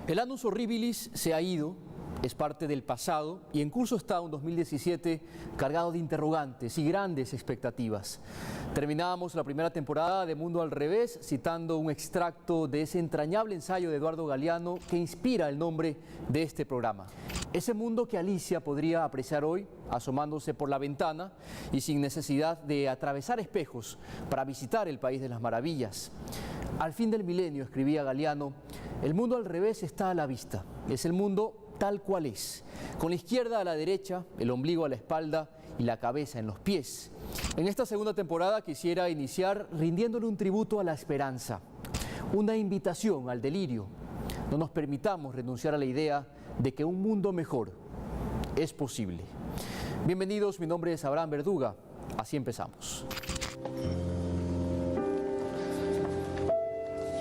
El annus horribilis se ha ido, es parte del pasado y en curso está un 2017 cargado de interrogantes y grandes expectativas. Terminábamos la primera temporada de Mundo al Revés citando un extracto de ese entrañable ensayo de Eduardo Galeano que inspira el nombre de este programa. Ese mundo que Alicia podría apreciar hoy asomándose por la ventana y sin necesidad de atravesar espejos para visitar el país de las maravillas. Al fin del milenio, escribía Galeano, el mundo al revés está a la vista. Es el mundo tal cual es, con la izquierda a la derecha, el ombligo a la espalda y la cabeza en los pies. En esta segunda temporada quisiera iniciar rindiéndole un tributo a la esperanza, una invitación al delirio. No nos permitamos renunciar a la idea de que un mundo mejor es posible. Bienvenidos, mi nombre es Abraham Verduga, así empezamos.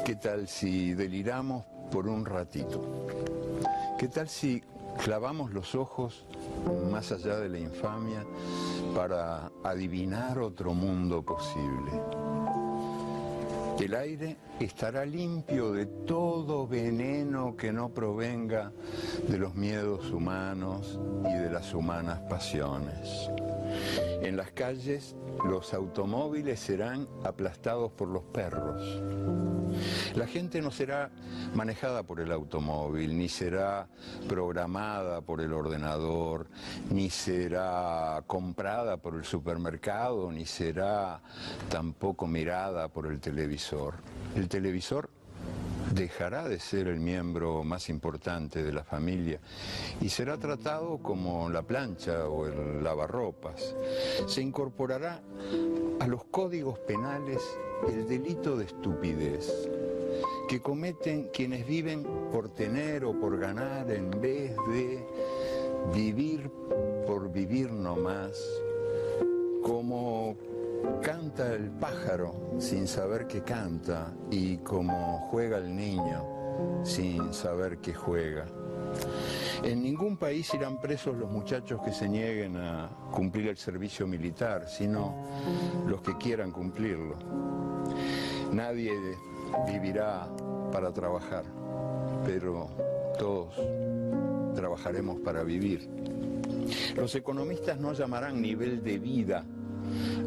¿Qué tal si deliramos por un ratito? ¿Qué tal si clavamos los ojos más allá de la infamia para adivinar otro mundo posible? El aire estará limpio de todo veneno que no provenga de los miedos humanos y de las humanas pasiones. En las calles, los automóviles serán aplastados por los perros. La gente no será manejada por el automóvil, ni será programada por el ordenador, ni será comprada por el supermercado, ni será tampoco mirada por el televisor. El televisor dejará de ser el miembro más importante de la familia y será tratado como la plancha o el lavarropas. Se incorporará a los códigos penales el delito de estupidez que cometen quienes viven por tener o por ganar en vez de vivir por vivir nomás, como canta el pájaro sin saber que canta y como juega el niño sin saber que juega. En ningún país irán presos los muchachos que se nieguen a cumplir el servicio militar, sino los que quieran cumplirlo. Nadie vivirá para trabajar, pero todos trabajaremos para vivir. Los economistas no llamarán nivel de vida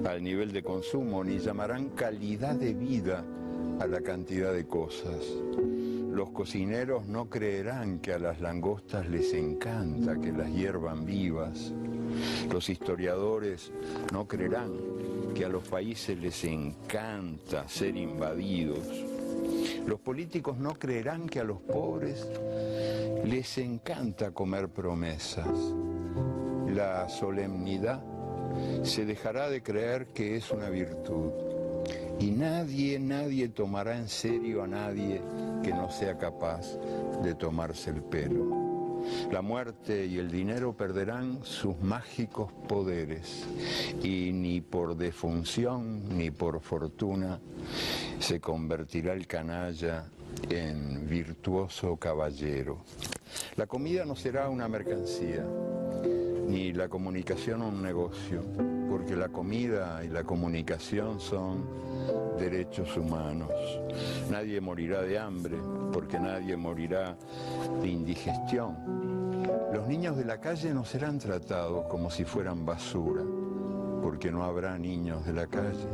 al nivel de consumo, ni llamarán calidad de vida a la cantidad de cosas. Los cocineros no creerán que a las langostas les encanta que las hiervan vivas. Los historiadores no creerán que a los países les encanta ser invadidos. Los políticos no creerán que a los pobres les encanta comer promesas. La solemnidad se dejará de creer que es una virtud. Y nadie tomará en serio a nadie que no sea capaz de tomarse el pelo. La muerte y el dinero perderán sus mágicos poderes y ni por defunción ni por fortuna se convertirá el canalla en virtuoso caballero. La comida no será una mercancía, ni la comunicación un negocio, porque la comida y la comunicación son derechos humanos. Nadie morirá de hambre, porque nadie morirá de indigestión. Los niños de la calle no serán tratados como si fueran basura, porque no habrá niños de la calle.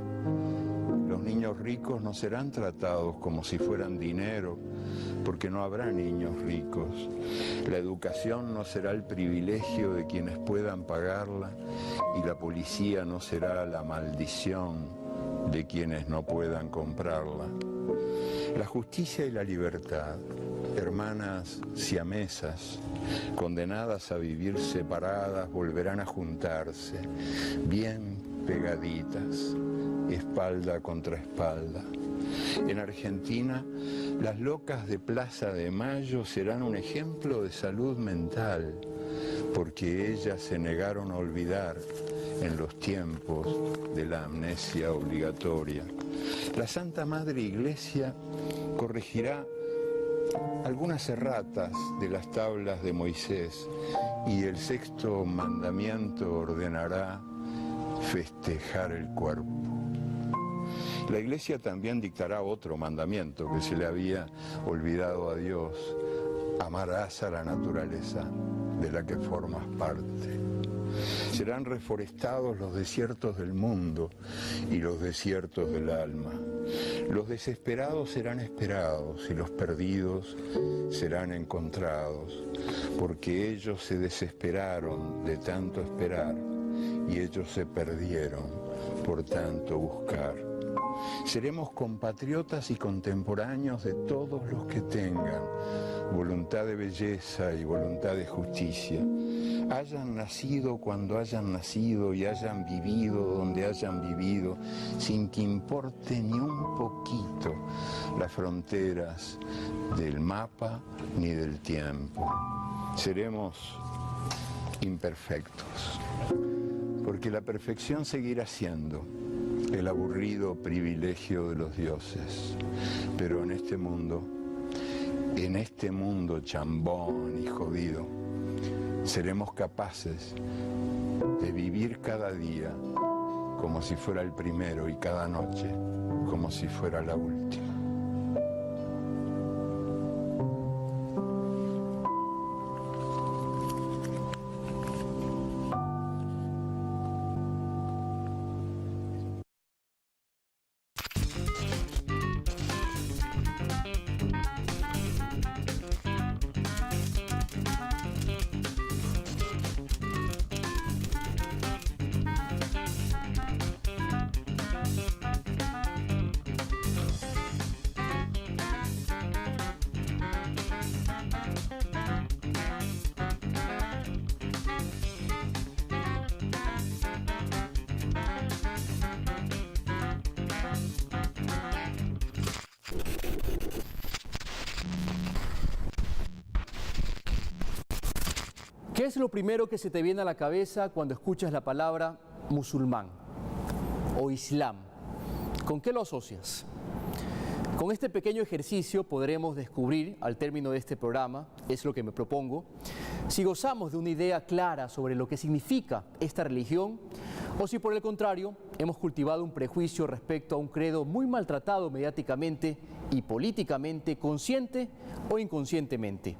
Los niños ricos no serán tratados como si fueran dinero, porque no habrá niños ricos. La educación no será el privilegio de quienes puedan pagarla y la policía no será la maldición de quienes no puedan comprarla. La justicia y la libertad, hermanas siamesas, condenadas a vivir separadas, volverán a juntarse, bien pegaditas, espalda contra espalda. En Argentina, las locas de Plaza de Mayo serán un ejemplo de salud mental, porque ellas se negaron a olvidar en los tiempos de la amnesia obligatoria. La Santa Madre Iglesia corregirá algunas erratas de las tablas de Moisés y el sexto mandamiento ordenará festejar el cuerpo. La Iglesia también dictará otro mandamiento que se le había olvidado a Dios, amarás a la naturaleza de la que formas parte. Serán reforestados los desiertos del mundo y los desiertos del alma. Los desesperados serán esperados y los perdidos serán encontrados, porque ellos se desesperaron de tanto esperar y ellos se perdieron por tanto buscar. Seremos compatriotas y contemporáneos de todos los que tengan voluntad de belleza y voluntad de justicia. Hayan nacido cuando hayan nacido y hayan vivido donde hayan vivido, sin que importe ni un poquito las fronteras del mapa ni del tiempo. Seremos imperfectos, porque la perfección seguirá siendo el aburrido privilegio de los dioses. Pero en este mundo chambón y jodido, seremos capaces de vivir cada día como si fuera el primero y cada noche como si fuera la última. ¿Qué es lo primero que se te viene a la cabeza cuando escuchas la palabra musulmán o islam? ¿Con qué lo asocias? Con este pequeño ejercicio podremos descubrir, al término de este programa, es lo que me propongo, si gozamos de una idea clara sobre lo que significa esta religión o si por el contrario hemos cultivado un prejuicio respecto a un credo muy maltratado mediáticamente y políticamente, consciente o inconscientemente.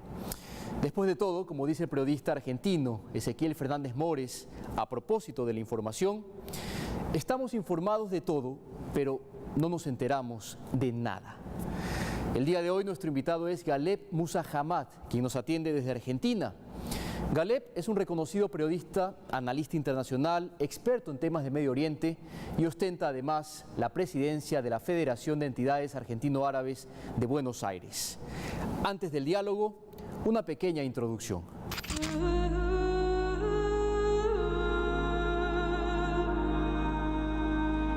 Después de todo, como dice el periodista argentino Ezequiel Fernández Mores, a propósito de la información, estamos informados de todo, pero no nos enteramos de nada. El día de hoy nuestro invitado es Galeb Musa Hamad, quien nos atiende desde Argentina. Galeb es un reconocido periodista, analista internacional, experto en temas de Medio Oriente y ostenta además la presidencia de la Federación de Entidades Argentino-Árabes de Buenos Aires. Antes del diálogo, una pequeña introducción.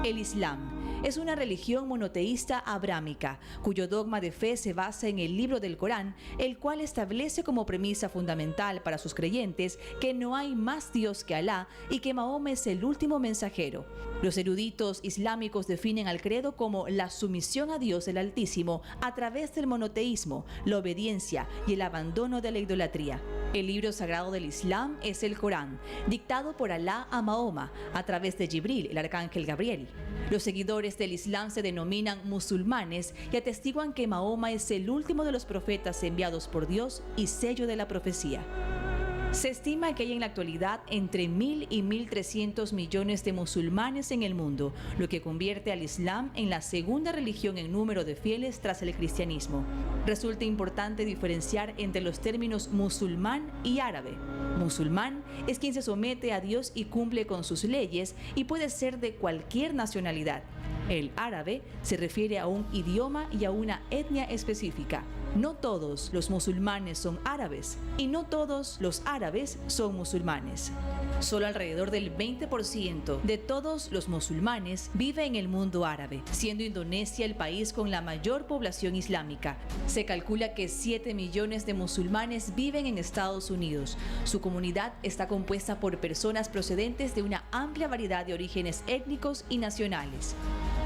El Islam es una religión monoteísta abrámica, cuyo dogma de fe se basa en el libro del Corán, el cual establece como premisa fundamental para sus creyentes que no hay más Dios que Alá y que Mahoma es el último mensajero. Los eruditos islámicos definen al credo como la sumisión a Dios el Altísimo a través del monoteísmo, la obediencia y el abandono de la idolatría. El libro sagrado del Islam es el Corán, dictado por Alá a Mahoma a través de Jibril, el arcángel Gabriel. Los seguidores del Islam se denominan musulmanes y atestiguan que Mahoma es el último de los profetas enviados por Dios y sello de la profecía. Se estima que hay en la actualidad entre 1.000 y 1.300 millones de musulmanes en el mundo, lo que convierte al Islam en la segunda religión en número de fieles tras el cristianismo. Resulta importante diferenciar entre los términos musulmán y árabe. Musulmán es quien se somete a Dios y cumple con sus leyes y puede ser de cualquier nacionalidad. El árabe se refiere a un idioma y a una etnia específica. No todos los musulmanes son árabes y no todos los árabes son musulmanes. Solo alrededor del 20% de todos los musulmanes vive en el mundo árabe, siendo Indonesia el país con la mayor población islámica. Se calcula que 7 millones de musulmanes viven en Estados Unidos. Su comunidad está compuesta por personas procedentes de una amplia variedad de orígenes étnicos y nacionales.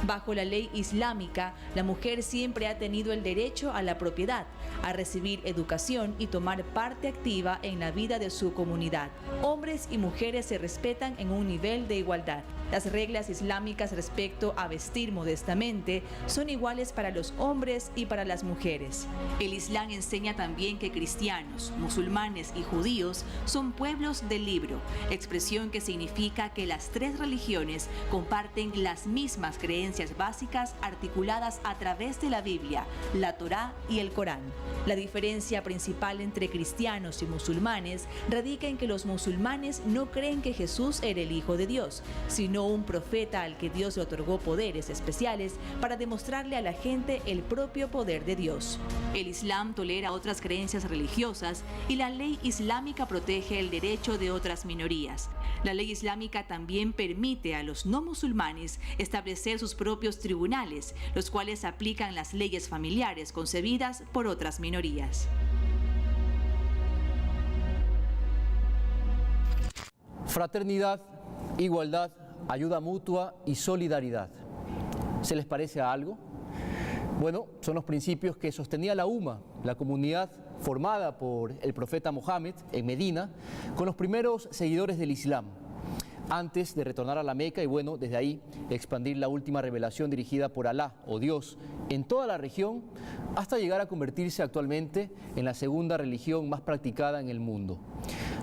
Bajo la ley islámica, la mujer siempre ha tenido el derecho a la propiedad, a recibir educación y tomar parte activa en la vida de su comunidad. Hombres y mujeres mujeres se respetan en un nivel de igualdad. Las reglas islámicas respecto a vestir modestamente son iguales para los hombres y para las mujeres. El Islam enseña también que cristianos, musulmanes y judíos son pueblos del libro, expresión que significa que las tres religiones comparten las mismas creencias básicas articuladas a través de la Biblia, la Torá y el Corán. La diferencia principal entre cristianos y musulmanes radica en que los musulmanes no creen que Jesús era el Hijo de Dios, sino un profeta al que Dios le otorgó poderes especiales para demostrarle a la gente el propio poder de Dios. El Islam tolera otras creencias religiosas y la ley islámica protege el derecho de otras minorías. La ley islámica también permite a los no musulmanes establecer sus propios tribunales, los cuales aplican las leyes familiares concebidas por otras minorías. Fraternidad, igualdad, ayuda mutua y solidaridad. ¿Se les parece a algo? Bueno, son los principios que sostenía la UMA, la comunidad formada por el profeta Mohammed en Medina, con los primeros seguidores del Islam, antes de retornar a la Meca y bueno, desde ahí expandir la última revelación dirigida por Alá o Dios en toda la región, hasta llegar a convertirse actualmente en la segunda religión más practicada en el mundo.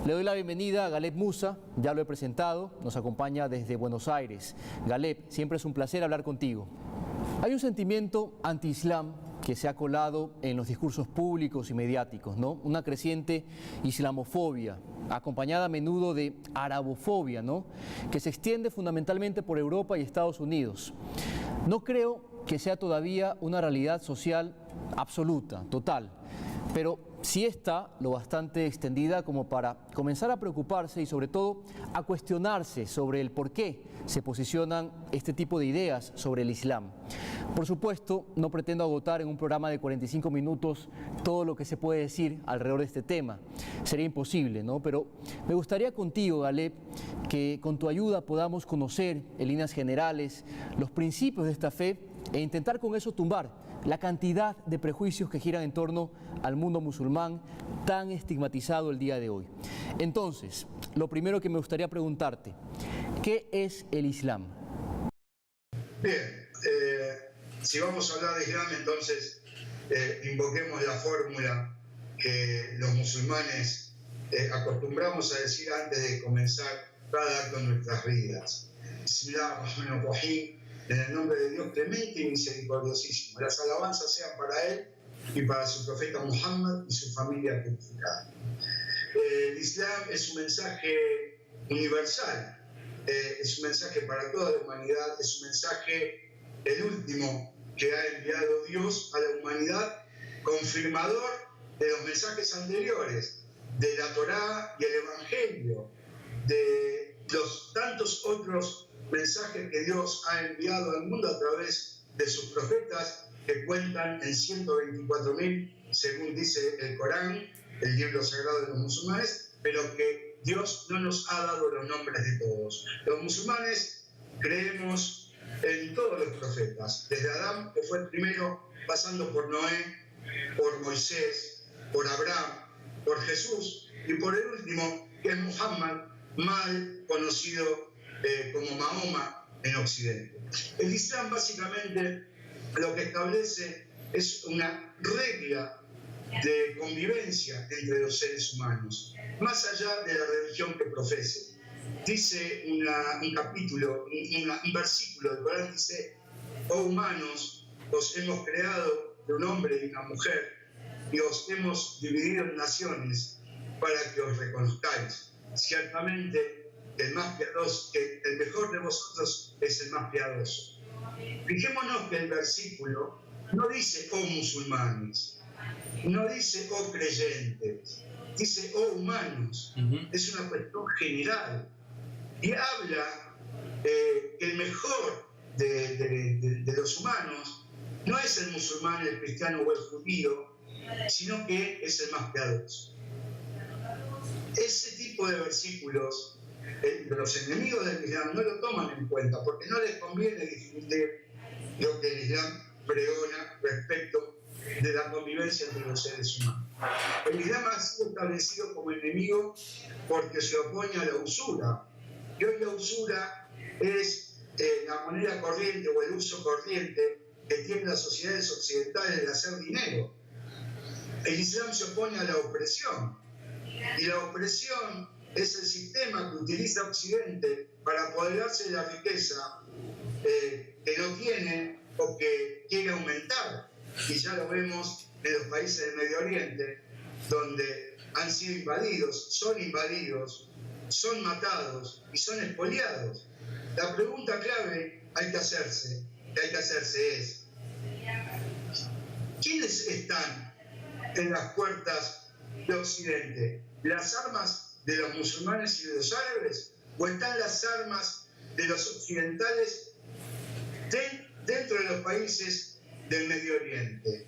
Le doy la bienvenida a Galeb Musa, ya lo he presentado, nos acompaña desde Buenos Aires. Galeb, siempre es un placer hablar contigo. Hay un sentimiento anti-islam que se ha colado en los discursos públicos y mediáticos, ¿no? Una creciente islamofobia, acompañada a menudo de arabofobia, ¿no? Que se extiende fundamentalmente por Europa y Estados Unidos. No creo que sea todavía una realidad social absoluta, total, pero sí está lo bastante extendida como para comenzar a preocuparse y sobre todo a cuestionarse sobre el por qué se posicionan este tipo de ideas sobre el Islam. Por supuesto, no pretendo agotar en un programa de 45 minutos todo lo que se puede decir alrededor de este tema. Sería imposible, ¿no? Pero me gustaría contigo, Galeb, que con tu ayuda podamos conocer en líneas generales los principios de esta fe e intentar con eso tumbar la cantidad de prejuicios que giran en torno al mundo musulmán tan estigmatizado el día de hoy. Entonces, lo primero que me gustaría preguntarte, ¿qué es el Islam? Bien, si vamos a hablar de Islam, entonces invoquemos la fórmula que los musulmanes acostumbramos a decir antes de comenzar cada acto en nuestras vidas. Bismillahirrahmanirrahim. En el nombre de Dios clemente y misericordiosísimo. Las alabanzas sean para Él y para su profeta Muhammad y su familia purificada. El Islam es un mensaje universal, es un mensaje para toda la humanidad, es un mensaje, el último que ha enviado Dios a la humanidad, confirmador de los mensajes anteriores, de la Torá y el Evangelio, de los tantos otros mensajes que Dios ha enviado al mundo a través de sus profetas, que cuentan en 124.000, según dice el Corán, el libro sagrado de los musulmanes, pero que Dios no nos ha dado los nombres de todos. Los musulmanes creemos en todos los profetas, desde Adán, que fue el primero, pasando por Noé, por Moisés, por Abraham, por Jesús, y por el último, que es Muhammad, mal conocido como Mahoma en Occidente. El Islam básicamente lo que establece es una regla de convivencia entre los seres humanos, más allá de la religión que profesen. Dice un capítulo, un versículo del Corán, dice: oh humanos, os hemos creado de un hombre y una mujer y os hemos dividido en naciones para que os reconozcáis. Ciertamente el más piadoso, que el mejor de vosotros es el más piadoso. Fijémonos que el versículo no dice oh musulmanes, no dice oh creyentes, dice oh humanos. Es una cuestión general y habla que el mejor de los humanos no es el musulmán, el cristiano o el judío, sino que es el más piadoso. Ese tipo de versículos los enemigos del Islam no lo toman en cuenta porque no les conviene difundir lo que el Islam pregona respecto de la convivencia entre los seres humanos. El Islam ha sido establecido como enemigo porque se opone a la usura. Y hoy la usura es la moneda corriente o el uso corriente que tienen las sociedades occidentales de hacer dinero. El Islam se opone a la opresión. Y la opresión es el sistema que utiliza Occidente para apoderarse de la riqueza que no tiene o que quiere aumentar. Y ya lo vemos en los países del Medio Oriente, donde han sido invadidos, son matados y son expoliados. La pregunta clave que hay que hacerse es: ¿quiénes están en las puertas de Occidente? ¿Las armas de los musulmanes y de los árabes? ¿O están las armas de los occidentales dentro de los países del Medio Oriente?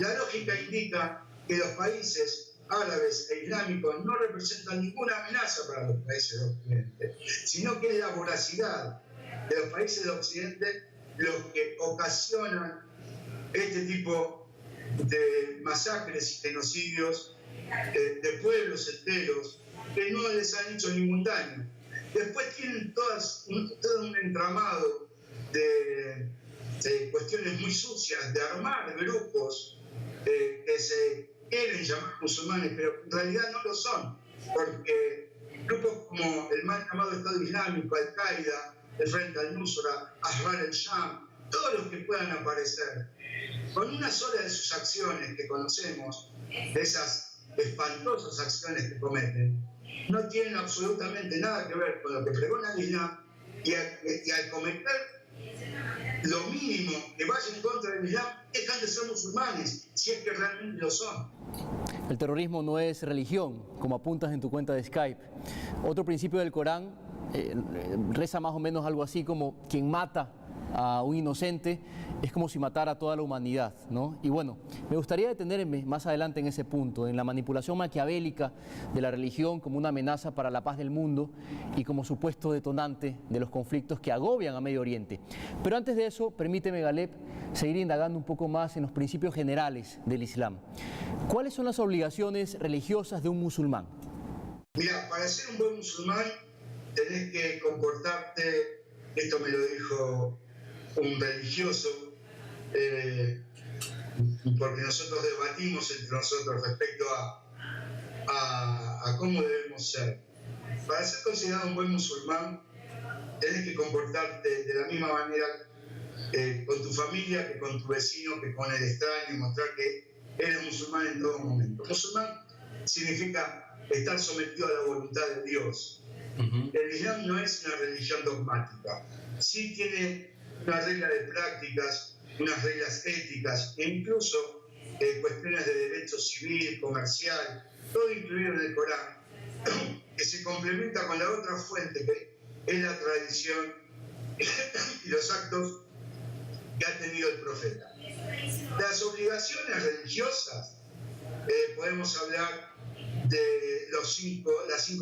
La lógica indica que los países árabes e islámicos no representan ninguna amenaza para los países de Occidente, sino que es la voracidad de los países de Occidente los que ocasionan este tipo de masacres y genocidios de pueblos enteros que no les han hecho ningún daño. Después tienen todo un entramado de cuestiones muy sucias, de armar grupos que se quieren llamar musulmanes, pero en realidad no lo son, porque grupos como el mal llamado Estado Islámico, Al-Qaeda, el Frente al-Nusra, Ahrar al-Sham, todos los que puedan aparecer, con una sola de sus acciones que conocemos, de esas espantosas acciones que cometen, no tienen absolutamente nada que ver con lo que pregona el Islam, y al cometer lo mínimo que vaya en contra del Islam, dejan de ser musulmanes, si es que realmente lo son. El terrorismo no es religión, como apuntas en tu cuenta de Skype. Otro principio del Corán reza más o menos algo así como: quien mata a un inocente es como si matara a toda la humanidad, ¿no? Y bueno, me gustaría detenerme más adelante en ese punto, en la manipulación maquiavélica de la religión como una amenaza para la paz del mundo y como supuesto detonante de los conflictos que agobian a Medio Oriente. Pero antes de eso, permíteme, Galeb, seguir indagando un poco más en los principios generales del Islam. ¿Cuáles son las obligaciones religiosas de un musulmán? Mira, para ser un buen musulmán tenés que comportarte, esto me lo dijo un religioso, porque nosotros debatimos entre nosotros respecto a cómo debemos ser. Para ser considerado un buen musulmán, tenés que comportarte de la misma manera con tu familia, que con tu vecino, que con el extraño, mostrar que eres musulmán en todo momento. Musulmán significa estar sometido a la voluntad de Dios. El Islam no es una religión dogmática, sí tiene una regla de prácticas, unas reglas éticas e incluso cuestiones de derecho civil, comercial, todo incluido en el Corán, que se complementa con la otra fuente que es la tradición y los actos que ha tenido el profeta. Las obligaciones religiosas, podemos hablar de las 5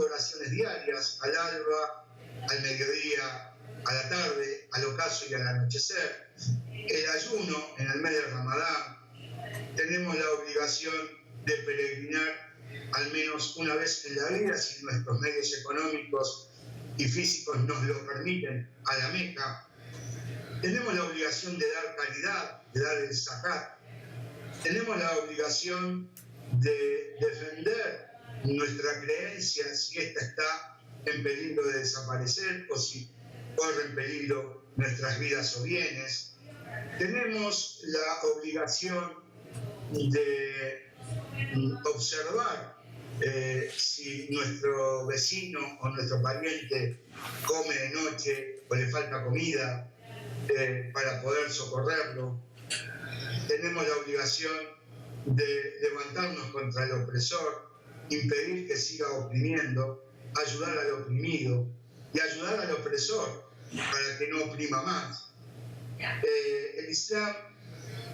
oraciones diarias, al alba, al mediodía, a la tarde, al ocaso y al anochecer, el ayuno en el mes de Ramadán. Tenemos la obligación de peregrinar al menos una vez en la vida, si nuestros medios económicos y físicos nos lo permiten, a la Meca. Tenemos la obligación de dar caridad, de dar el zakat. Tenemos la obligación de defender nuestra creencia si ésta está en peligro de desaparecer o si corre en peligro nuestras vidas o bienes. Tenemos la obligación de observar si nuestro vecino o nuestro pariente come de noche o le falta comida, para poder socorrerlo. Tenemos la obligación de levantarnos contra el opresor, impedir que siga oprimiendo, ayudar al oprimido y ayudar al opresor para que no oprima más. El Islam,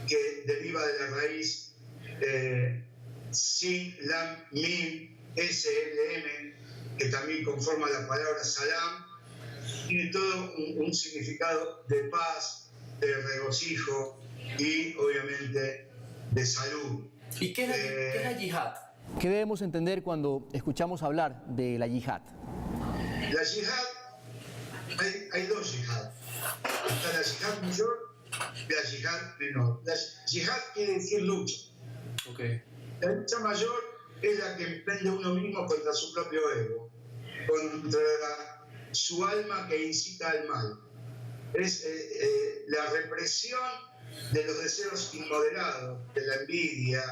que deriva de la raíz Sin, Lam, Mim, SLM, que también conforma la palabra Salam, tiene todo un significado de paz, de regocijo y obviamente salud. ¿Y qué es la yihad? ¿Qué debemos entender cuando escuchamos hablar de la yihad? La yihad, hay dos yihad. Está la yihad mayor y la yihad menor. La yihad quiere decir lucha. Okay. La lucha mayor es la que emprende uno mismo contra su propio ego, contra su alma que incita al mal. Es la represión de los deseos inmoderados, de la envidia,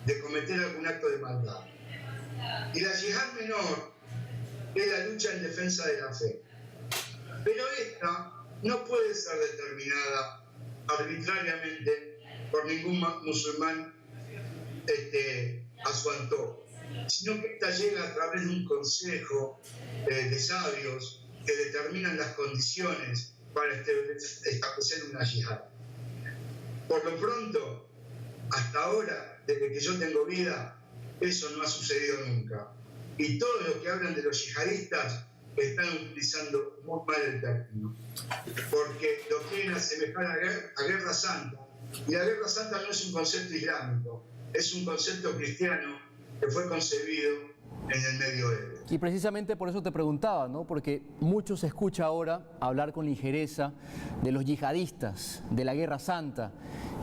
de cometer algún acto de maldad. Y la yihad menor es la lucha en defensa de la fe. Pero esta no puede ser determinada arbitrariamente por ningún musulmán a su antojo, sino que esta llega a través de un consejo de sabios que determinan las condiciones para establecer una yihad. Por lo pronto, hasta ahora, desde que yo tengo vida, eso no ha sucedido nunca. Y todos los que hablan de los yihadistas están utilizando muy mal el término, porque lo quieren asemejar a guerra santa. Y la guerra santa no es un concepto islámico, es un concepto cristiano que fue concebido en el Medioevo. Y precisamente por eso te preguntaba, ¿no? Porque mucho se escucha ahora hablar con ligereza de los yihadistas, de la guerra santa.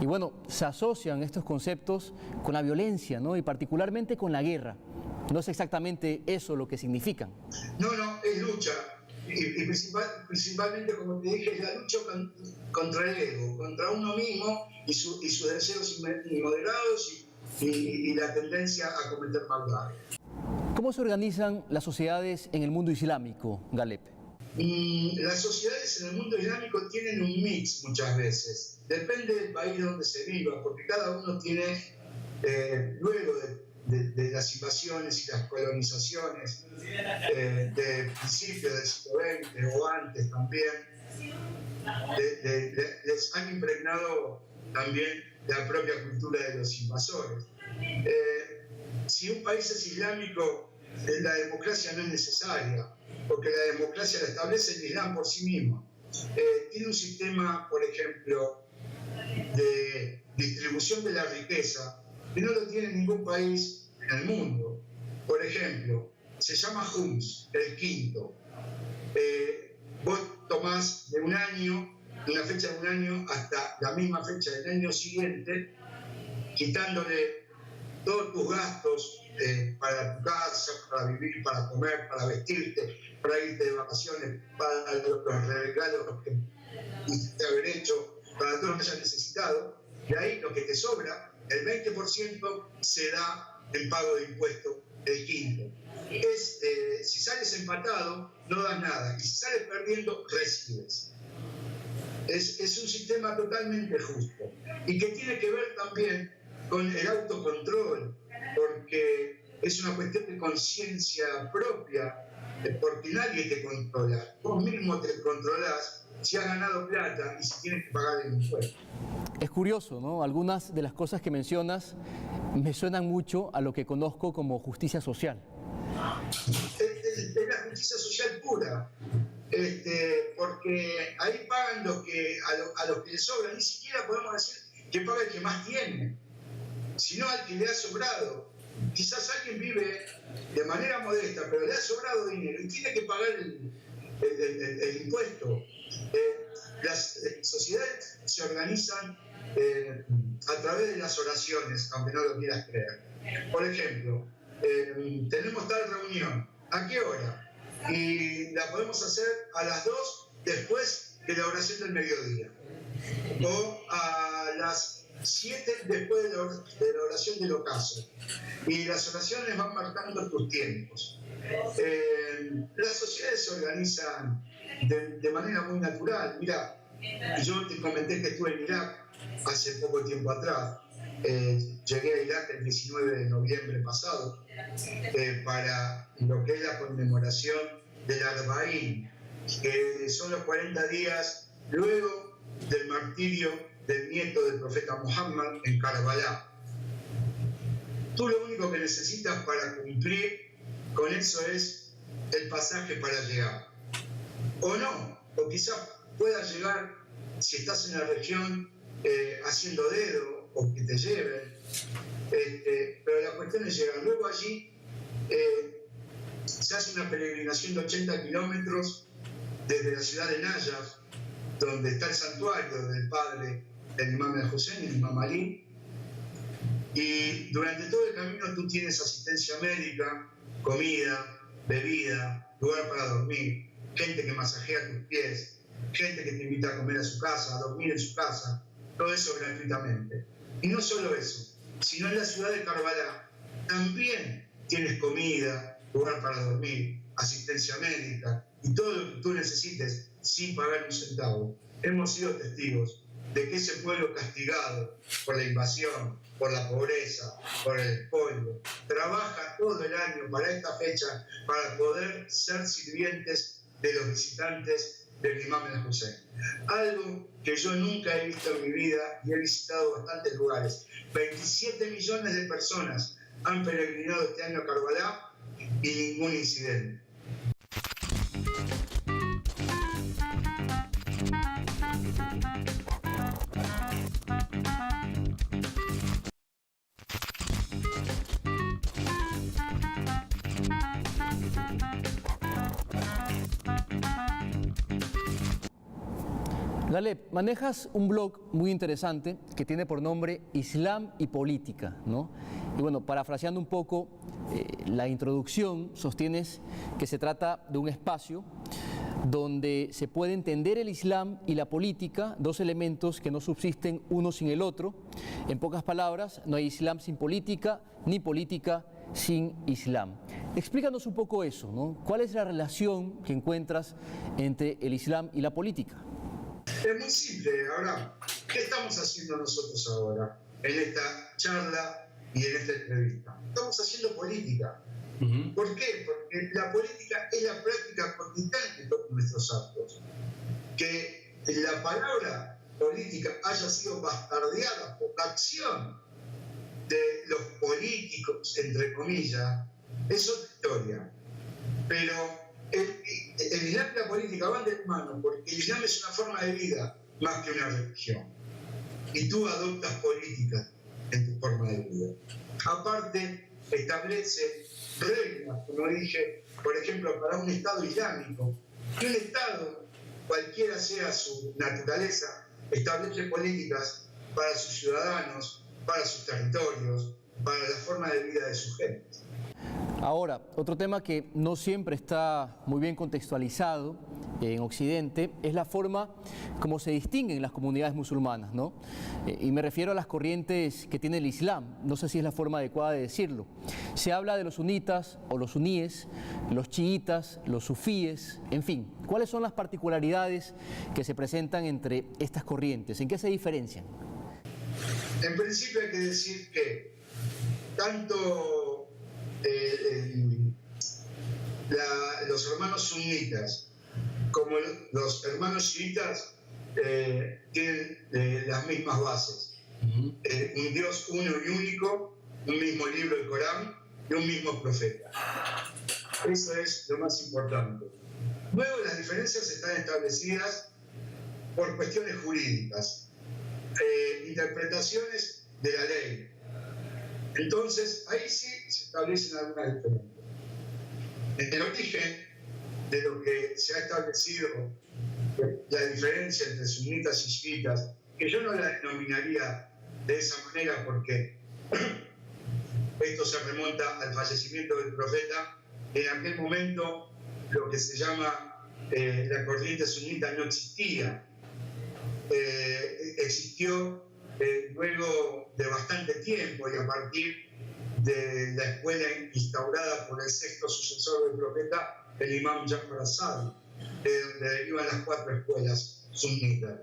Y bueno, se asocian estos conceptos con la violencia, ¿no? Y particularmente con la guerra. No es exactamente eso lo que significan. No, es lucha. Y principalmente, como te dije, es la lucha contra el ego, contra uno mismo y sus deseos inmoderados y la tendencia a cometer maldad. ¿Cómo se organizan las sociedades en el mundo islámico, Galep? Las sociedades en el mundo islámico tienen un mix muchas veces. Depende del país donde se viva, porque cada uno tiene, luego de las invasiones y las colonizaciones de principios del siglo XX o antes también, les han impregnado también la propia cultura de los invasores. Si un país es islámico, la democracia no es necesaria, porque la democracia la establece el Islam por sí mismo. Tiene un sistema, por ejemplo, de distribución de la riqueza que no lo tiene ningún país en el mundo. Por ejemplo, se llama Hums, el quinto. Vos tomás de un año, una fecha de un año, hasta la misma fecha del año siguiente, quitándole todos tus gastos para tu casa, para vivir, para comer, para vestirte, para irte de vacaciones, para los regalos que te haber hecho, para todo lo que hayas necesitado. Y ahí lo que te sobra, el 20% se da en pago de impuestos, el quinto. Si sales empatado, no das nada. Y si sales perdiendo, recibes. Es un sistema totalmente justo. Y que tiene que ver también con el autocontrol, porque es una cuestión de conciencia propia, porque nadie te controla. Vos mismo te controlás si has ganado plata y si tienes que pagar el impuesto. Es curioso, ¿no? Algunas de las cosas que mencionas me suenan mucho a lo que conozco como justicia social. Es la justicia social pura, porque ahí pagan a los que les sobra. Ni siquiera podemos decir que paga el que más tiene, sino al que le ha sobrado. Quizás alguien vive de manera modesta, pero le ha sobrado dinero y tiene que pagar el impuesto. Las sociedades se organizan a través de las oraciones, aunque no lo quieras creer. Por ejemplo, tenemos tal reunión, ¿a qué hora? Y la podemos hacer a las 2 después de la oración del mediodía, o a las 7 después de la oración del ocaso. Y las oraciones van marcando tus tiempos. Las sociedades se organizan de manera muy natural. Mira, yo te comenté que estuve en Irak hace poco tiempo atrás. Llegué a Irak el 19 de noviembre pasado para lo que es la conmemoración del Arbaín, que son los 40 días luego del martirio del nieto del profeta Muhammad en Karbala. Tú lo único que necesitas para cumplir con eso es el pasaje para llegar. O no, o quizás puedas llegar, si estás en la región, haciendo dedo, o que te lleven, pero la cuestión es llegar. Luego allí se hace una peregrinación de 80 kilómetros desde la ciudad de Nayaf, donde está el santuario del padre del imam al-Hussein, el imam Ali, y durante todo el camino tú tienes asistencia médica, comida, bebida, lugar para dormir, gente que masajea tus pies, gente que te invita a comer a su casa, a dormir en su casa, todo eso gratuitamente. Y no solo eso, sino en la ciudad de Karbala también tienes comida, lugar para dormir, asistencia médica y todo lo que tú necesites sin pagar un centavo. Hemos sido testigos de que ese pueblo castigado por la invasión, por la pobreza, por el expolio, trabaja todo el año para esta fecha para poder ser sirvientes de los visitantes del imam al-Hussein. Algo que yo nunca he visto en mi vida y he visitado bastantes lugares. 27 millones de personas han peregrinado este año a Karbala y ningún incidente. Galeb, manejas un blog muy interesante que tiene por nombre Islam y Política, ¿no? Y bueno, parafraseando un poco la introducción, sostienes que se trata de un espacio donde se puede entender el Islam y la política, dos elementos que no subsisten uno sin el otro. En pocas palabras, no hay Islam sin política, ni política sin Islam. Explícanos un poco eso, ¿no? ¿Cuál es la relación que encuentras entre el Islam y la política? Es muy simple. Ahora, ¿qué estamos haciendo nosotros ahora en esta charla y en esta entrevista? Estamos haciendo política. ¿Por qué? Porque la política es la práctica cotidiana de todos nuestros actos. Que la palabra política haya sido bastardeada por la acción de los políticos, entre comillas, es otra historia. Pero el Islam y la política van de mano, porque el Islam es una forma de vida más que una religión. Y tú adoptas políticas en tu forma de vida. Aparte, establece reglas, como dije, por ejemplo, para un Estado islámico. Y un Estado, cualquiera sea su naturaleza, establece políticas para sus ciudadanos, para sus territorios, para la forma de vida de su gente. Ahora, otro tema que no siempre está muy bien contextualizado en Occidente es la forma como se distinguen las comunidades musulmanas, ¿no? Y me refiero a las corrientes que tiene el Islam, no sé si es la forma adecuada de decirlo. Se habla de los sunitas o los suníes, los chiitas, los sufíes, en fin. ¿Cuáles son las particularidades que se presentan entre estas corrientes? ¿En qué se diferencian? En principio hay que decir que tanto los hermanos sunitas como los hermanos chiitas tienen las mismas bases. Un Dios uno y único, un mismo libro, el Corán, y un mismo profeta. Eso es lo más importante. Luego las diferencias están establecidas por cuestiones jurídicas, interpretaciones de la ley. Entonces, ahí sí se establecen algunas diferencias. En el origen de lo que se ha establecido, la diferencia entre sunitas y chiitas, que yo no la denominaría de esa manera porque esto se remonta al fallecimiento del profeta. En aquel momento, lo que se llama la corriente sunita no existía. Existió luego de bastante tiempo y a partir de la escuela instaurada por el sexto sucesor del profeta, el imam Jafar al-Sadiq, de donde derivan las 4 escuelas sunitas.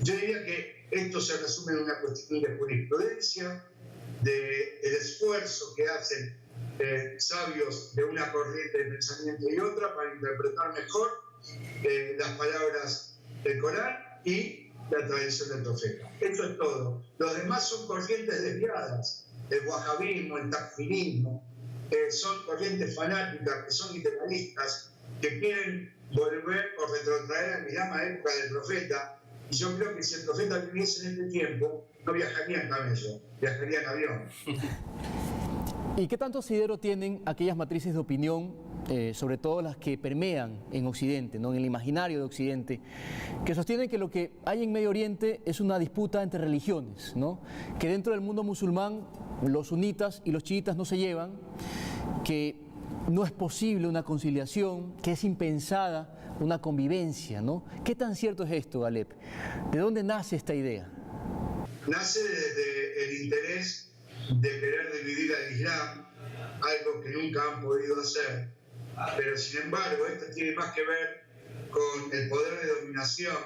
Yo diría que esto se resume en una cuestión de jurisprudencia, del esfuerzo que hacen sabios de una corriente de pensamiento y otra para interpretar mejor las palabras del Corán y la tradición del profeta. Eso es todo. Los demás son corrientes desviadas. El wahabismo, el takfirismo, son corrientes fanáticas, que son literalistas, que quieren volver o retrotraer al Islam a la época del profeta, Y yo creo que si el profeta viviese en este tiempo, no viajaría en camello, viajaría en avión. ¿Y qué tanto asidero tienen aquellas matrices de opinión, sobre todo las que permean en Occidente, ¿no? En el imaginario de Occidente, que sostienen que lo que hay en Medio Oriente es una disputa entre religiones, ¿no? Que dentro del mundo musulmán los sunitas y los chiitas no se llevan, que no es posible una conciliación, que es impensada una convivencia, ¿no? ¿Qué tan cierto es esto, Galeb? ¿De dónde nace esta idea? Nace desde el interés de querer dividir al Islam, algo que nunca han podido hacer, pero sin embargo esto tiene más que ver con el poder de dominación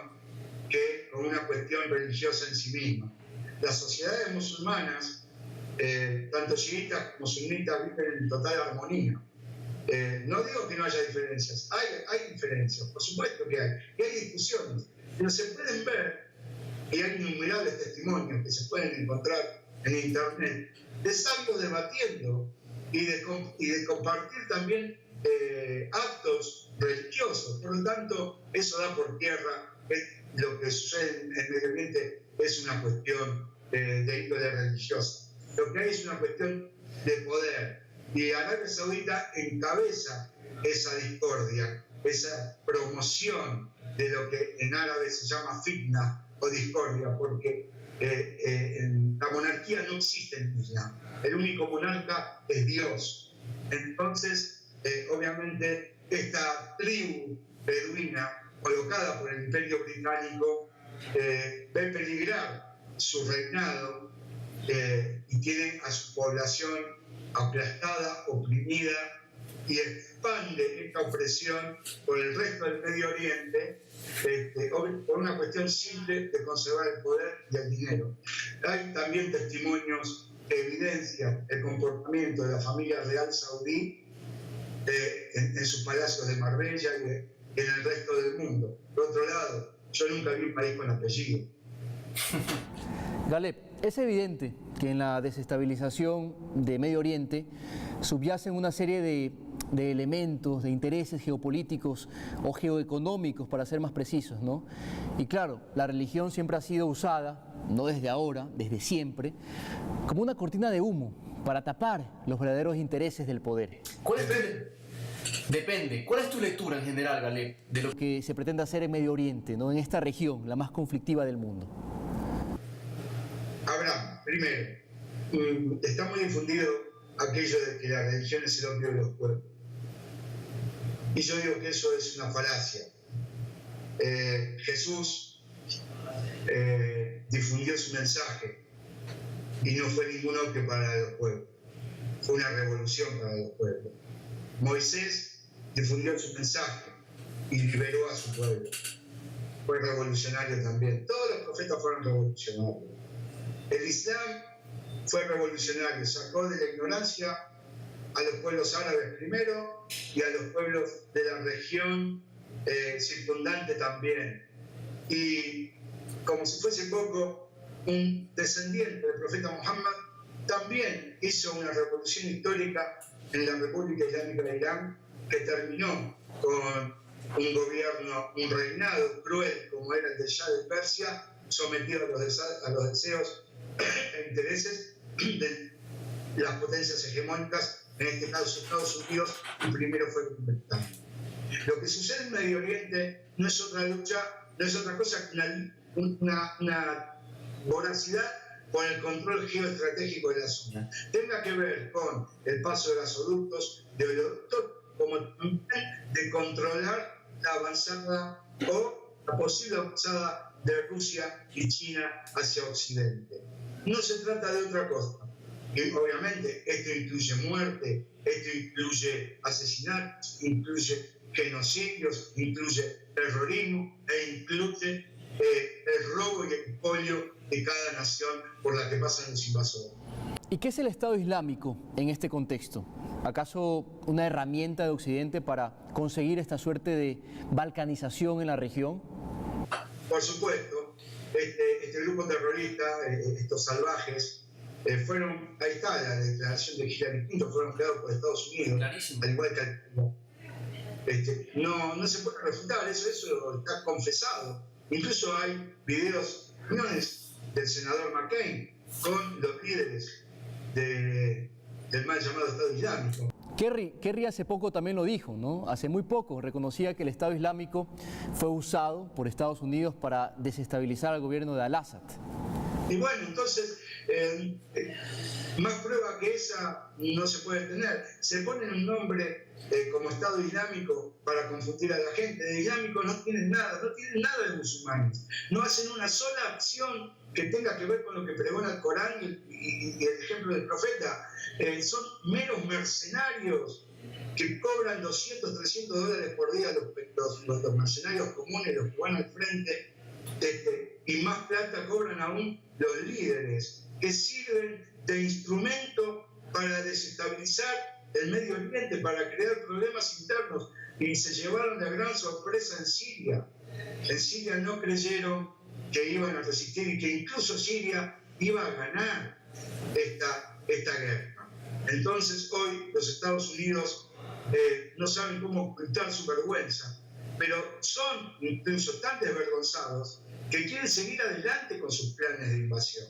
que con una cuestión religiosa en sí misma. Las sociedades musulmanas, tanto chiitas como sunitas, viven en total armonía. No digo que no haya diferencias, hay diferencias, por supuesto que hay, y hay discusiones, pero se pueden ver, y hay innumerables testimonios que se pueden encontrar en internet, de sabios debatiendo y de compartir también actos religiosos. Por lo tanto, eso da por tierra que lo que sucede en Medio Oriente es una cuestión de índole religiosa. Lo que hay es una cuestión de poder. Y Arabia Saudita encabeza esa discordia, esa promoción de lo que en árabe se llama fitna o discordia, porque la monarquía no existe en Islam. El único monarca es Dios. Entonces, obviamente, esta tribu beduina colocada por el Imperio Británico ve peligrar su reinado y tiene a su población aplastada, oprimida, y expande esta opresión por el resto del Medio Oriente por una cuestión simple de conservar el poder y el dinero. Hay también testimonios que evidencian el comportamiento de la familia real saudí en sus palacios de Marbella y en el resto del mundo. Por otro lado, yo nunca vi un país con apellido. Galeb, es evidente que en la desestabilización de Medio Oriente subyacen una serie de elementos, de intereses geopolíticos o geoeconómicos, para ser más precisos, ¿no? Y claro, la religión siempre ha sido usada, no desde ahora, desde siempre, como una cortina de humo para tapar los verdaderos intereses del poder. Depende. ¿Cuál es tu lectura en general, Galeb, de lo que se pretende hacer en Medio Oriente, ¿no? En esta región, la más conflictiva del mundo? Abraham, primero, está muy difundido aquello de que la religión es el opio de los pueblos. Y yo digo que eso es una falacia. Jesús difundió su mensaje y no fue ningún opio para los pueblos. Fue una revolución para los pueblos. Moisés difundió su mensaje y liberó a su pueblo. Fue revolucionario también. Todos los profetas fueron revolucionarios. El Islam fue revolucionario, sacó de la ignorancia a los pueblos árabes primero y a los pueblos de la región circundante también. Y como si fuese poco, un descendiente del profeta Muhammad también hizo una revolución histórica en la República Islámica de Irán, que terminó con un gobierno, un reinado cruel como era el de Shah de Persia, sometido a los deseos e intereses de las potencias hegemónicas, en este caso Estados Unidos, y primero fue Gran. Lo que sucede en Medio Oriente no es otra lucha, no es otra cosa que una voracidad por el control geoestratégico de la zona. Tenga que ver con el paso de gasoductos, de oleoductos, como de controlar la avanzada o la posible avanzada de Rusia y China hacia Occidente. No se trata de otra cosa. Y obviamente esto incluye muerte, esto incluye asesinatos, incluye genocidios, incluye terrorismo e incluye el robo y el expolio de cada nación por la que pasan los invasores. ¿Y qué es el Estado Islámico en este contexto? ¿Acaso una herramienta de Occidente para conseguir esta suerte de balcanización en la región? Por supuesto, este grupo terrorista, estos salvajes, ahí está la declaración de Hillary Clinton, fueron creados por Estados Unidos, clarísimo, al igual que no se puede refutar, eso está confesado Incluso hay videos, reuniones del senador McCain con los líderes del mal llamado Estado Islámico. Kerry hace poco también lo dijo, ¿no? Hace muy poco reconocía que el Estado Islámico fue usado por Estados Unidos para desestabilizar al gobierno de Al-Assad. Y bueno, entonces, más prueba que esa no se puede tener. Se ponen un nombre como Estado Islámico para confundir a la gente. De islámico no tienen nada de musulmanes. No hacen una sola acción que tenga que ver con lo que pregona el Corán y el ejemplo del profeta. Son meros mercenarios que cobran 200, 300 dólares por día los mercenarios comunes, los que van al frente, y más plata cobran aún los líderes, que sirven de instrumento para desestabilizar el Medio Oriente, para crear problemas internos, y se llevaron la gran sorpresa en Siria. En Siria no creyeron que iban a resistir y que incluso Siria iba a ganar esta guerra. Entonces hoy los Estados Unidos no saben cómo ocultar su vergüenza, pero son incluso tan desvergonzados que quieren seguir adelante con sus planes de invasión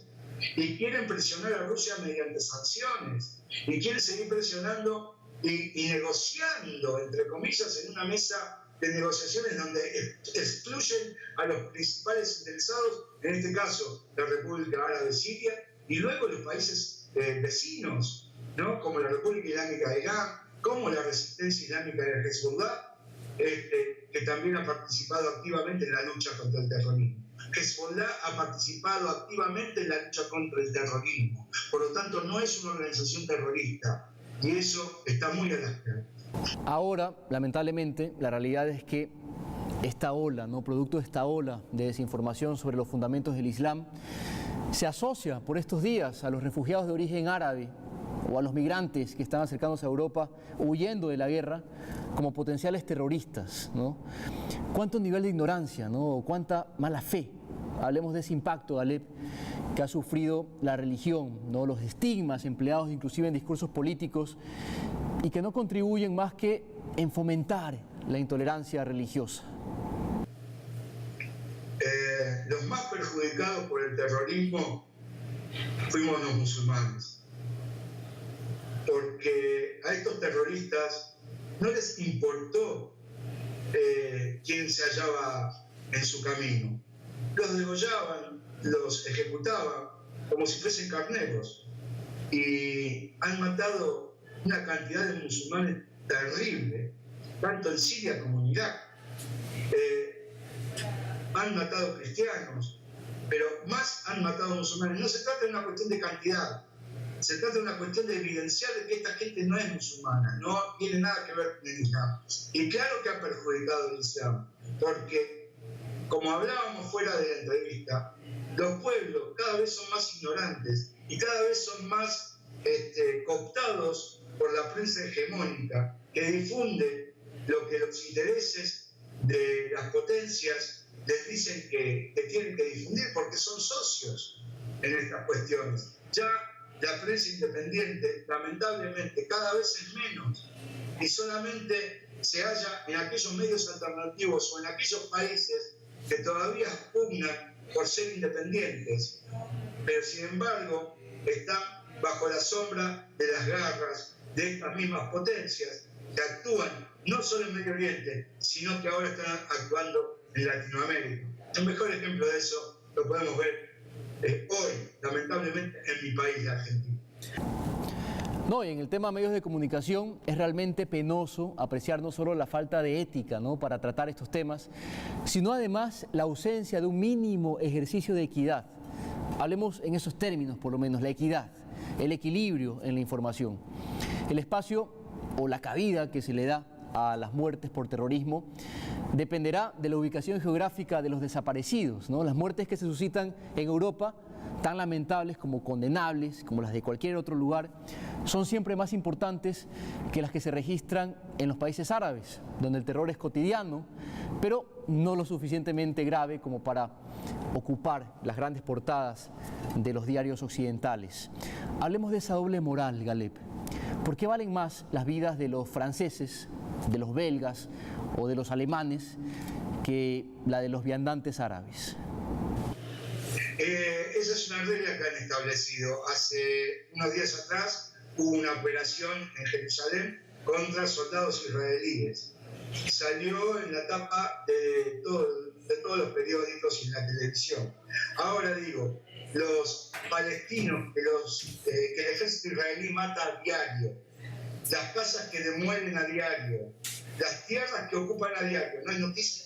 y quieren presionar a Rusia mediante sanciones y quieren seguir presionando y negociando, entre comillas, en una mesa de negociaciones donde excluyen a los principales interesados, en este caso la República Árabe Siria, y luego los países vecinos, ¿no? Como la República Islámica de Irán, como la resistencia islámica de Hezbollah, que también ha participado activamente en la lucha contra el terrorismo. Hezbollah ha participado activamente en la lucha contra el terrorismo, por lo tanto no es una organización terrorista, y eso está muy a las claras. Ahora, lamentablemente, la realidad es que esta ola, ¿no? Producto de esta ola de desinformación sobre los fundamentos del Islam, se asocia por estos días a los refugiados de origen árabe o a los migrantes que están acercándose a Europa huyendo de la guerra como potenciales terroristas, ¿no? ¿Cuánto nivel de ignorancia, ¿no? O cuánta mala fe? Hablemos de ese impacto, Galeb, que ha sufrido la religión, ¿no? Los estigmas empleados inclusive en discursos políticos y que no contribuyen más que en fomentar la intolerancia religiosa. Los más perjudicados por el terrorismo fuimos los musulmanes, porque a estos terroristas no les importó quién se hallaba en su camino. Los degollaban, los ejecutaban como si fuesen carneros, y han matado una cantidad de musulmanes terrible, tanto en Siria como en Irak. Han matado cristianos, pero más han matado musulmanes. No se trata de una cuestión de cantidad, se trata de una cuestión de evidenciar que esta gente no es musulmana, no tiene nada que ver con el Islam. Y claro que ha perjudicado el Islam, porque, como hablábamos fuera de la entrevista, los pueblos cada vez son más ignorantes y cada vez son más cooptados por la prensa hegemónica, que difunde lo que los intereses de las potencias les dicen que tienen que difundir, porque son socios en estas cuestiones. Ya la prensa independiente, lamentablemente, cada vez es menos, y solamente se halla en aquellos medios alternativos o en aquellos países que todavía pugnan por ser independientes, pero sin embargo están bajo la sombra de las garras de estas mismas potencias que actúan no solo en Medio Oriente, sino que ahora están actuando en Latinoamérica. El mejor ejemplo de eso lo podemos ver hoy, lamentablemente, en mi país, la Argentina. No, y en el tema de medios de comunicación es realmente penoso apreciar no solo la falta de ética, ¿no?, para tratar estos temas, sino además la ausencia de un mínimo ejercicio de equidad. Hablemos en esos términos, por lo menos, la equidad, el equilibrio en la información. El espacio o la cabida que se le da a las muertes por terrorismo dependerá de la ubicación geográfica de los desaparecidos, ¿no? Las muertes que se suscitan en Europa, tan lamentables como condenables, como las de cualquier otro lugar, son siempre más importantes que las que se registran en los países árabes, donde el terror es cotidiano, pero no lo suficientemente grave como para ocupar las grandes portadas de los diarios occidentales. Hablemos de esa doble moral, Galeb. ¿Por qué valen más las vidas de los franceses, de los belgas o de los alemanes que la de los viandantes árabes? Esa es una regla que han establecido. Hace unos días atrás hubo una operación en Jerusalén contra soldados israelíes. Salió en la tapa de todos los periódicos y en la televisión. Ahora digo, los palestinos que el ejército israelí mata a diario, las casas que demuelen a diario, las tierras que ocupan a diario, ¿no hay noticia?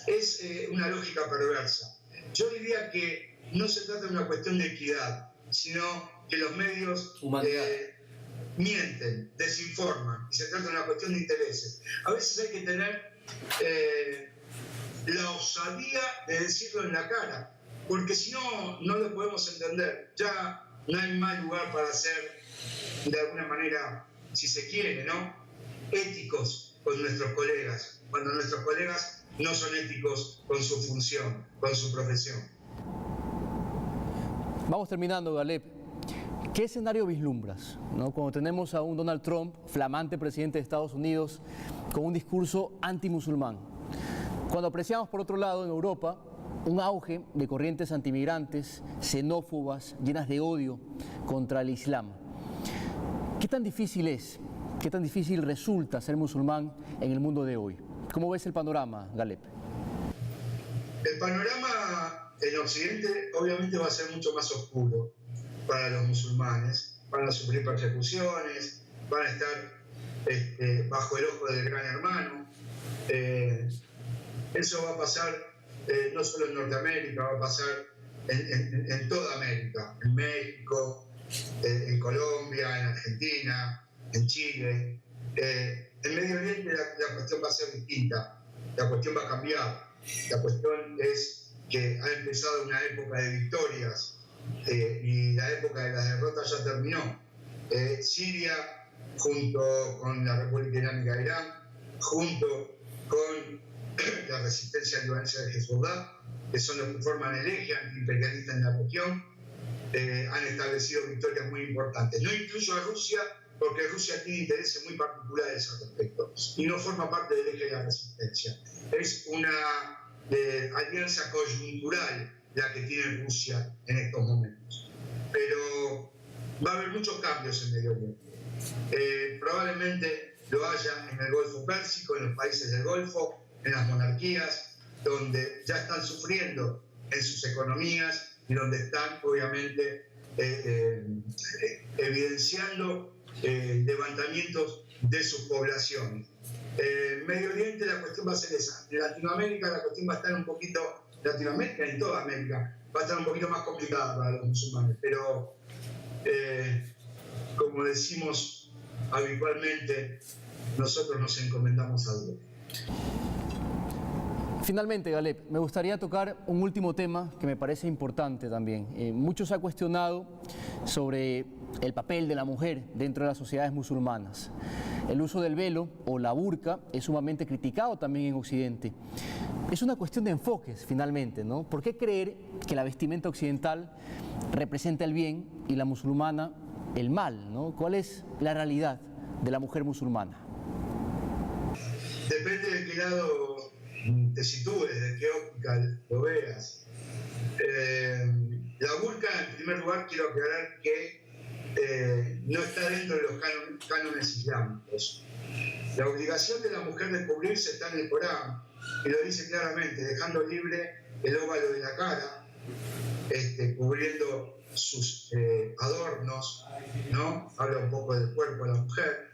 Es una lógica perversa. Yo diría que no se trata de una cuestión de equidad, sino que los medios mienten, desinforman, y se trata de una cuestión de intereses. A veces hay que tener la osadía de decirlo en la cara, porque si no, no lo podemos entender. Ya no hay más lugar para ser, de alguna manera, si se quiere, ¿no?, éticos con nuestros colegas, cuando nuestros colegas no son éticos con su función, con su profesión. Vamos terminando, Galeb. ¿Qué escenario vislumbras, ¿no?, cuando tenemos a un Donald Trump, flamante presidente de Estados Unidos, con un discurso antimusulmán? Cuando apreciamos, por otro lado, en Europa, un auge de corrientes antimigrantes, xenófobas, llenas de odio contra el Islam. ¿Qué tan difícil es, qué tan difícil resulta ser musulmán en el mundo de hoy? ¿Cómo ves el panorama, Galeb? El panorama en Occidente obviamente va a ser mucho más oscuro para los musulmanes. Van a sufrir persecuciones, van a estar bajo el ojo del gran hermano. Eso va a pasar no solo en Norteamérica, va a pasar en toda América, en México, en Colombia, en Argentina, en Chile. En Medio Oriente la cuestión va a ser distinta, la cuestión va a cambiar. La cuestión es que ha empezado una época de victorias y la época de las derrotas ya terminó. Siria, junto con la República Islámica de Irán, junto con la resistencia libanesa de Hezbollah, que son los que forman el eje antiimperialista en la región, han establecido victorias muy importantes. No incluyo a Rusia, porque Rusia tiene intereses muy particulares al respecto y no forma parte del eje de la resistencia. Es una alianza coyuntural la que tiene Rusia en estos momentos. Pero va a haber muchos cambios en Medio Oriente. Probablemente lo haya en el Golfo Pérsico, en los países del Golfo, en las monarquías, donde ya están sufriendo en sus economías y donde están, obviamente, evidenciando levantamientos de sus poblaciones. En Medio Oriente la cuestión va a ser esa. En Latinoamérica la cuestión va a estar un poquito, Latinoamérica y en toda América, va a estar un poquito más complicada para los musulmanes, pero como decimos habitualmente, nosotros nos encomendamos a Dios. Finalmente, Galeb, me gustaría tocar un último tema que me parece importante también. Mucho se ha cuestionado sobre el papel de la mujer dentro de las sociedades musulmanas. El uso del velo o la burka es sumamente criticado también en Occidente. Es una cuestión de enfoques, finalmente, ¿no? ¿Por qué creer que la vestimenta occidental representa el bien y la musulmana el mal, ¿no? ¿Cuál es la realidad de la mujer musulmana? Depende de qué lado te sitúes, de qué óptica lo veas. La burka, en primer lugar, quiero aclarar que no está dentro de los cánones islámicos. La obligación de la mujer de cubrirse está en el Corán, y lo dice claramente, dejando libre el óvalo de la cara, cubriendo sus adornos, ¿no? Habla un poco del cuerpo de la mujer,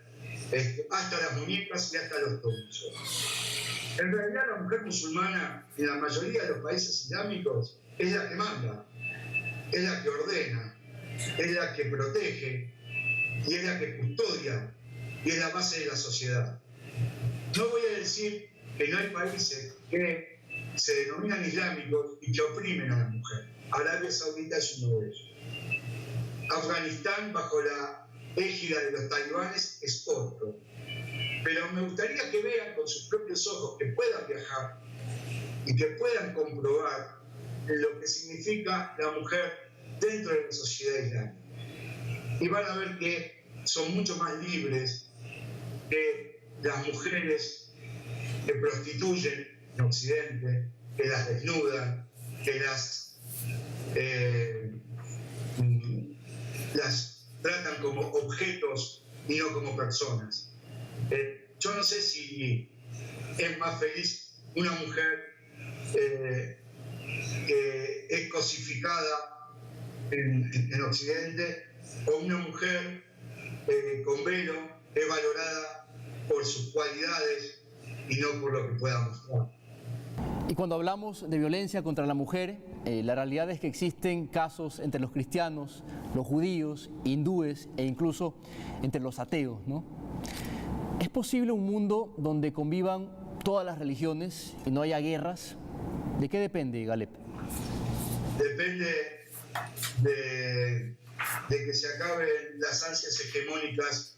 hasta las muñecas y hasta los tobillos. En realidad la mujer musulmana en la mayoría de los países islámicos es la que manda, es la que ordena, es la que protege y es la que custodia y es la base de la sociedad. No voy a decir que no hay países que se denominan islámicos y que oprimen a la mujer. Arabia Saudita es uno de ellos. Afganistán, bajo la égida de los talibanes, es otro. Pero me gustaría que vean con sus propios ojos, que puedan viajar y que puedan comprobar lo que significa la mujer dentro de la sociedad islámica. Y van a ver que son mucho más libres que las mujeres que prostituyen en Occidente, que las desnudan, que las tratan como objetos y no como personas. Yo no sé si es más feliz una mujer que es cosificada en Occidente o una mujer con velo es valorada por sus cualidades y no por lo que pueda mostrar. Y cuando hablamos de violencia contra la mujer, la realidad es que existen casos entre los cristianos, los judíos, hindúes e incluso entre los ateos, ¿no? ¿Es posible un mundo donde convivan todas las religiones y no haya guerras? ¿De qué depende, Galep? Depende de que se acaben las ansias hegemónicas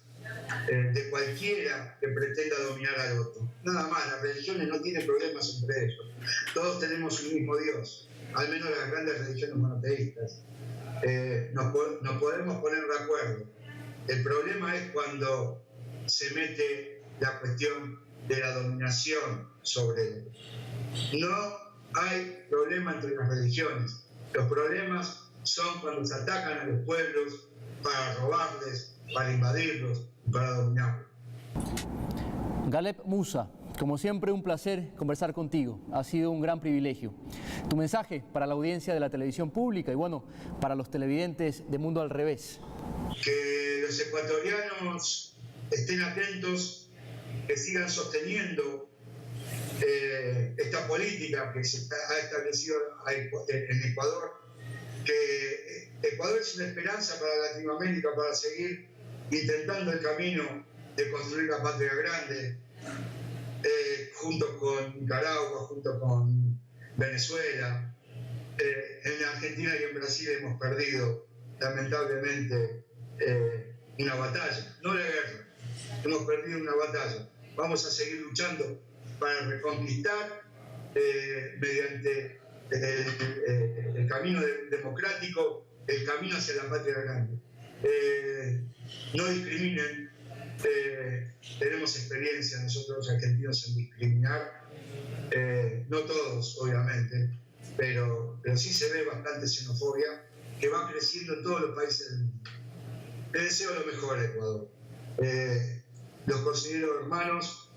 de cualquiera que pretenda dominar al otro. Nada más, las religiones no tienen problemas entre ellos. Todos tenemos un mismo Dios, al menos las grandes religiones monoteístas. Nos podemos poner de acuerdo. El problema es cuando se mete la cuestión de la dominación sobre él. No hay problema entre las religiones. Los problemas son cuando se atacan a los pueblos para robarles, para invadirlos, para dominarlos. Galep Musa, como siempre un placer conversar contigo. Ha sido un gran privilegio. Tu mensaje para la audiencia de la televisión pública y bueno, para los televidentes de Mundo al Revés. Que los ecuatorianos estén atentos, que sigan sosteniendo esta política que se ha establecido en Ecuador, que Ecuador es una esperanza para Latinoamérica para seguir intentando el camino de construir la patria grande, junto con Nicaragua, junto con Venezuela. En Argentina y en Brasil hemos perdido, lamentablemente, una batalla, no la guerra, hemos perdido una batalla. Vamos a seguir luchando para reconquistar mediante el camino democrático, el camino hacia la patria grande. No discriminen, tenemos experiencia nosotros argentinos en discriminar, no todos obviamente, pero sí se ve bastante xenofobia que va creciendo en todos los países del mundo. Les deseo lo mejor a Ecuador. Los considero hermanos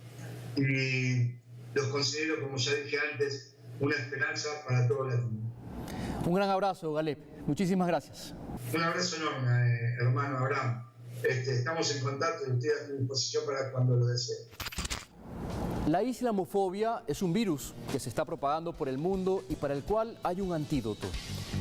y los considero, como ya dije antes, una esperanza para todo Latinoamérica. Un gran abrazo, Galep. Muchísimas gracias. Un abrazo enorme, hermano Abraham. Estamos en contacto y estoy a tu disposición para cuando lo desee. La islamofobia es un virus que se está propagando por el mundo y para el cual hay un antídoto: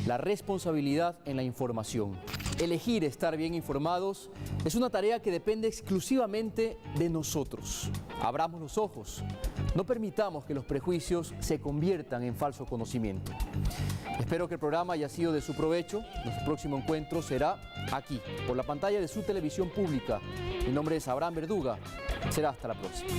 la responsabilidad en la información. Elegir estar bien informados es una tarea que depende exclusivamente de nosotros. Abramos los ojos. No permitamos que los prejuicios se conviertan en falso conocimiento. Espero que el programa haya sido de su provecho. Nuestro próximo encuentro será aquí, por la pantalla de su televisión pública. Mi nombre es Abraham Verduga. Será hasta la próxima.